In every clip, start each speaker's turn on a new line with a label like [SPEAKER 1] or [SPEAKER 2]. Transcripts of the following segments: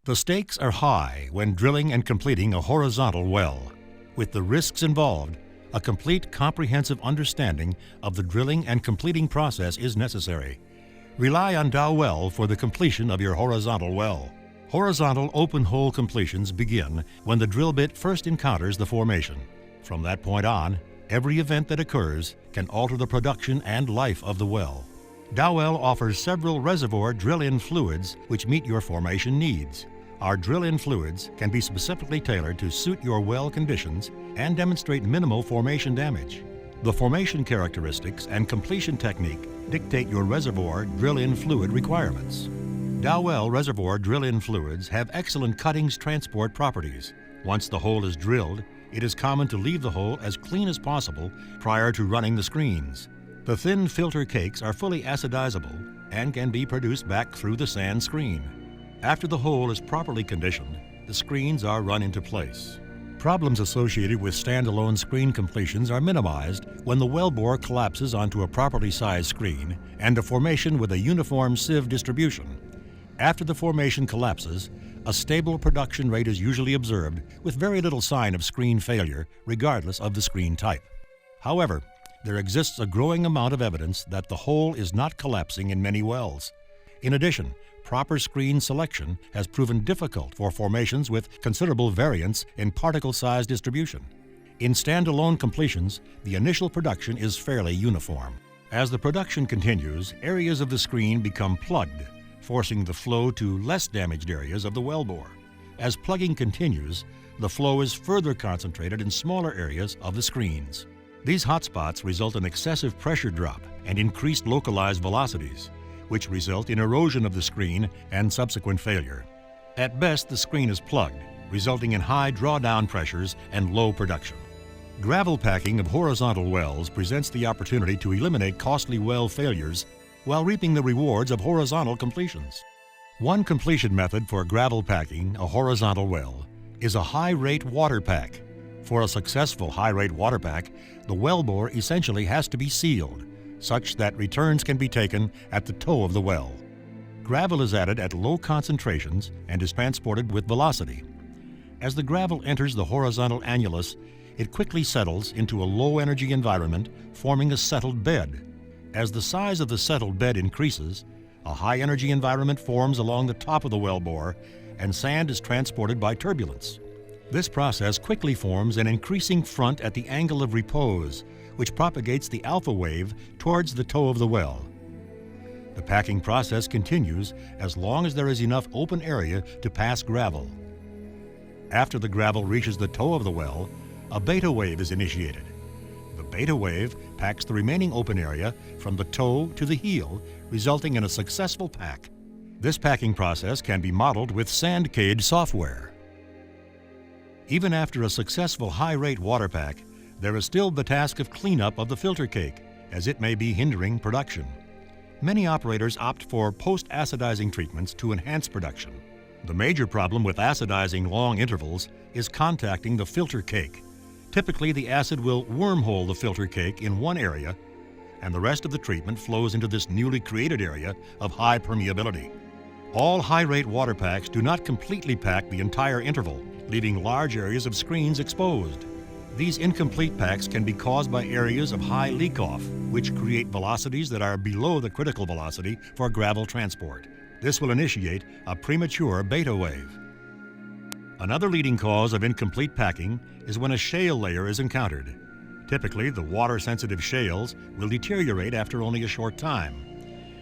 [SPEAKER 1] The stakes are high when drilling and completing a horizontal well. With the risks involved, a complete comprehensive understanding of the drilling and completing process is necessary. Rely on Dowell for the completion of your horizontal well. Horizontal open hole completions begin when the drill bit first encounters the formation. From that point on, every event that occurs can alter the production and life of the well. Dowell offers several reservoir drill-in fluids which meet your formation needs. Our drill-in fluids can be specifically tailored to suit your well conditions and demonstrate minimal formation damage. The formation characteristics and completion technique dictate your reservoir drill-in fluid requirements. Dowell reservoir drill-in fluids have excellent cuttings transport properties. Once the hole is drilled, it is common to leave the hole as clean as possible prior to running the screens. The thin filter cakes are fully acidizable and can be produced back through the sand screen. After the hole is properly conditioned, the screens are run into place. Problems associated with standalone screen completions are minimized when the wellbore collapses onto a properly sized screen and a formation with a uniform sieve distribution. After the formation collapses, a stable production rate is usually observed with very little sign of screen failure, regardless of the screen type. However, there exists a growing amount of evidence that the hole is not collapsing in many wells. In addition, proper screen selection has proven difficult for formations with considerable variance in particle size distribution. In standalone completions, the initial production is fairly uniform. As the production continues, areas of the screen become plugged, forcing the flow to less damaged areas of the wellbore. As plugging continues, the flow is further concentrated in smaller areas of the screens. These hotspots result in excessive pressure drop and increased localized velocities, which result in erosion of the screen and subsequent failure. At best, the screen is plugged, resulting in high drawdown pressures and low production. Gravel packing of horizontal wells presents the opportunity to eliminate costly well failures while reaping the rewards of horizontal completions. One completion method for gravel packing a horizontal well is a high-rate water pack. For a successful high-rate water pack, the wellbore essentially has to be sealed, such that returns can be taken at the toe of the well. Gravel is added at low concentrations and is transported with velocity. As the gravel enters the horizontal annulus, it quickly settles into a low-energy environment, forming a settled bed. As the size of the settled bed increases, a high-energy environment forms along the top of the wellbore, and sand is transported by turbulence. This process quickly forms an increasing front at the angle of repose, which propagates the alpha wave towards the toe of the well. The packing process continues as long as there is enough open area to pass gravel. After the gravel reaches the toe of the well, a beta wave is initiated. The beta wave packs the remaining open area from the toe to the heel, resulting in a successful pack. This packing process can be modeled with SandCage software. Even after a successful high-rate water pack, there is still the task of cleanup of the filter cake, as it may be hindering production. Many operators opt for post-acidizing treatments to enhance production. The major problem with acidizing long intervals is contacting the filter cake. Typically, the acid will wormhole the filter cake in one area, and the rest of the treatment flows into this newly created area of high permeability. All high-rate water packs do not completely pack the entire interval, leaving large areas of screens exposed. These incomplete packs can be caused by areas of high leak-off, which create velocities that are below the critical velocity for gravel transport. This will initiate a premature beta wave. Another leading cause of incomplete packing is when a shale layer is encountered. Typically, the water-sensitive shales will deteriorate after only a short time.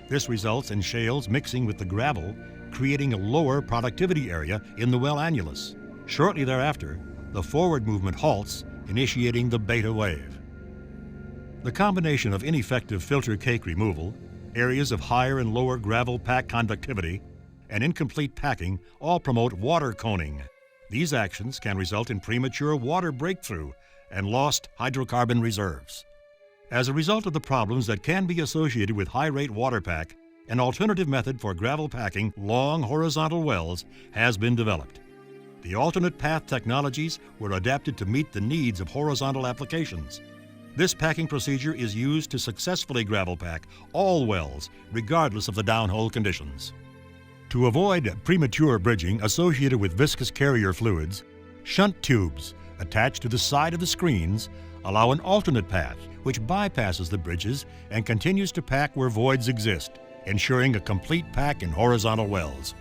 [SPEAKER 1] This results in shales mixing with the gravel, creating a lower productivity area in the well annulus. Shortly thereafter, the forward movement halts, initiating the beta wave. The combination of ineffective filter cake removal, areas of higher and lower gravel pack conductivity, and incomplete packing all promote water coning. These actions can result in premature water breakthrough and lost hydrocarbon reserves. As a result of the problems that can be associated with high-rate water pack, an alternative method for gravel packing long horizontal wells has been developed. The alternate path technologies were adapted to meet the needs of horizontal applications. This packing procedure is used to successfully gravel pack all wells, regardless of the downhole conditions. To avoid premature bridging associated with viscous carrier fluids, shunt tubes attached to the side of the screens allow an alternate path which bypasses the bridges and continues to pack where voids exist, ensuring a complete pack in horizontal wells.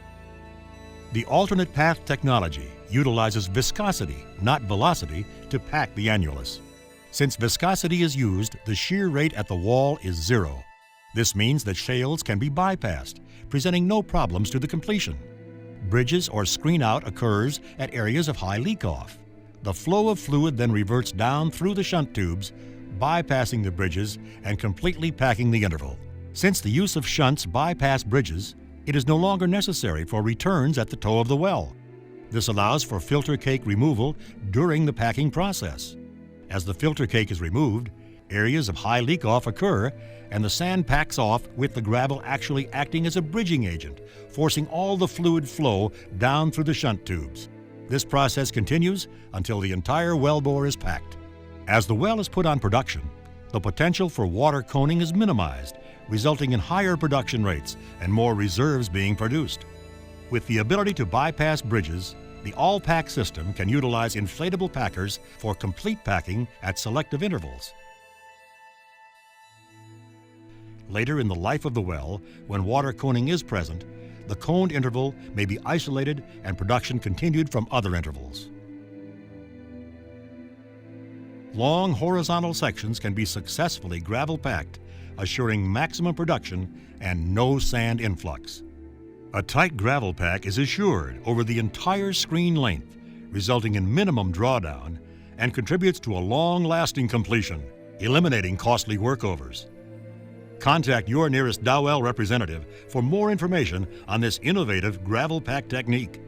[SPEAKER 1] The alternate path technology utilizes viscosity, not velocity, to pack the annulus. Since viscosity is used, the shear rate at the wall is 0. This means that shales can be bypassed, presenting no problems to the completion. Bridges or screen out occurs at areas of high leak-off. The flow of fluid then reverts down through the shunt tubes, bypassing the bridges and completely packing the interval. Since the use of shunts bypass bridges, it is no longer necessary for returns at the toe of the well. This allows for filter cake removal during the packing process. As the filter cake is removed, areas of high leak-off occur, and the sand packs off with the gravel actually acting as a bridging agent, forcing all the fluid flow down through the shunt tubes. This process continues until the entire wellbore is packed. As the well is put on production, the potential for water coning is minimized, resulting in higher production rates and more reserves being produced. With the ability to bypass bridges, the all-pack system can utilize inflatable packers for complete packing at selective intervals. Later in the life of the well, when water coning is present, the coned interval may be isolated and production continued from other intervals. Long horizontal sections can be successfully gravel packed, assuring maximum production and no sand influx. A tight gravel pack is assured over the entire screen length, resulting in minimum drawdown and contributes to a long-lasting completion, eliminating costly workovers. Contact your nearest Dowell representative for more information on this innovative gravel pack technique.